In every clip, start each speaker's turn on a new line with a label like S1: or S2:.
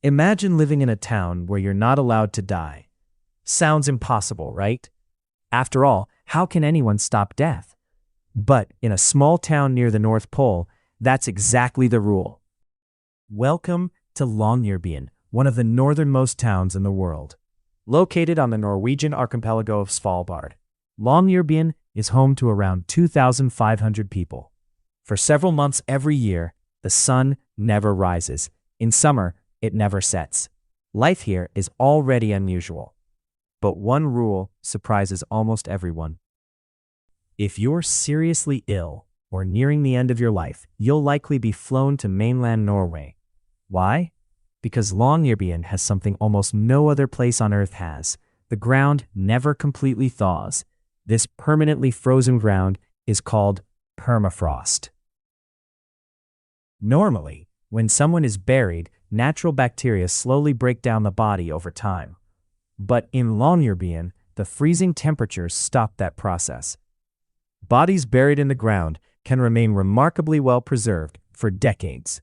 S1: Imagine living in a town where you're not allowed to die. Sounds impossible, right? After all, how can anyone stop death? But in a small town near the North Pole, that's exactly the rule. Welcome to Longyearbyen, one of the northernmost towns in the world. Located on the Norwegian archipelago of Svalbard, Longyearbyen is home to around 2,500 people. For several months every year, the sun never rises. In summer, it never sets. Life here is already unusual. But one rule surprises almost everyone. If you're seriously ill or nearing the end of your life, you'll likely be flown to mainland Norway. Why? Because Longyearbyen has something almost no other place on Earth has. The ground never completely thaws. This permanently frozen ground is called permafrost. Normally, when someone is buried, natural bacteria slowly break down the body over time. But in Longyearbyen, the freezing temperatures stop that process. Bodies buried in the ground can remain remarkably well preserved for decades.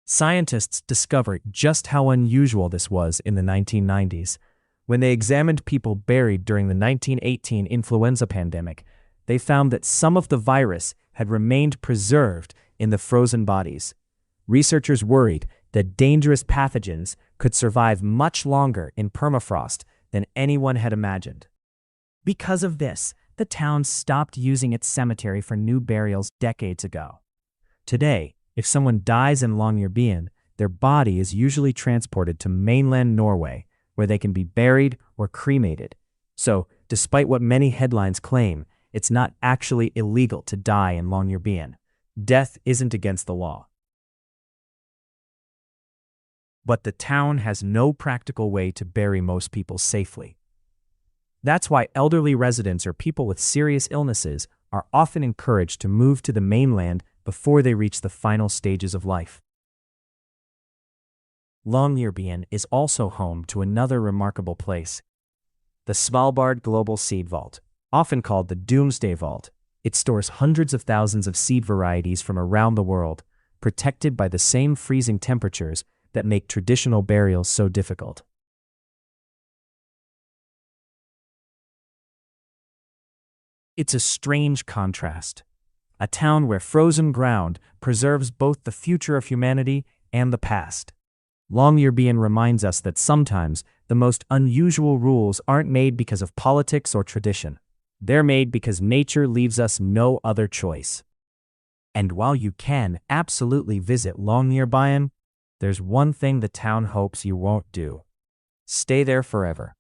S1: Scientists discovered just how unusual this was in the 1990s. When they examined people buried during the 1918 influenza pandemic, they found that some of the virus had remained preserved in the frozen bodies. Researchers worried that dangerous pathogens could survive much longer in permafrost than anyone had imagined. Because of this, the town stopped using its cemetery for new burials decades ago. Today, if someone dies in Longyearbyen, their body is usually transported to mainland Norway, where they can be buried or cremated. So, despite what many headlines claim, it's not actually illegal to die in Longyearbyen. Death isn't against the law. But the town has no practical way to bury most people safely. That's why elderly residents or people with serious illnesses are often encouraged to move to the mainland before they reach the final stages of life. Longyearbyen is also home to another remarkable place, the Svalbard Global Seed Vault, often called the Doomsday Vault. It stores hundreds of thousands of seed varieties from around the world, protected by the same freezing temperatures that make traditional burials so difficult. It's a strange contrast. A town where frozen ground preserves both the future of humanity and the past. Longyearbyen reminds us that sometimes the most unusual rules aren't made because of politics or tradition. They're made because nature leaves us no other choice. And while you can absolutely visit Longyearbyen, there's one thing the town hopes you won't do. Stay there forever.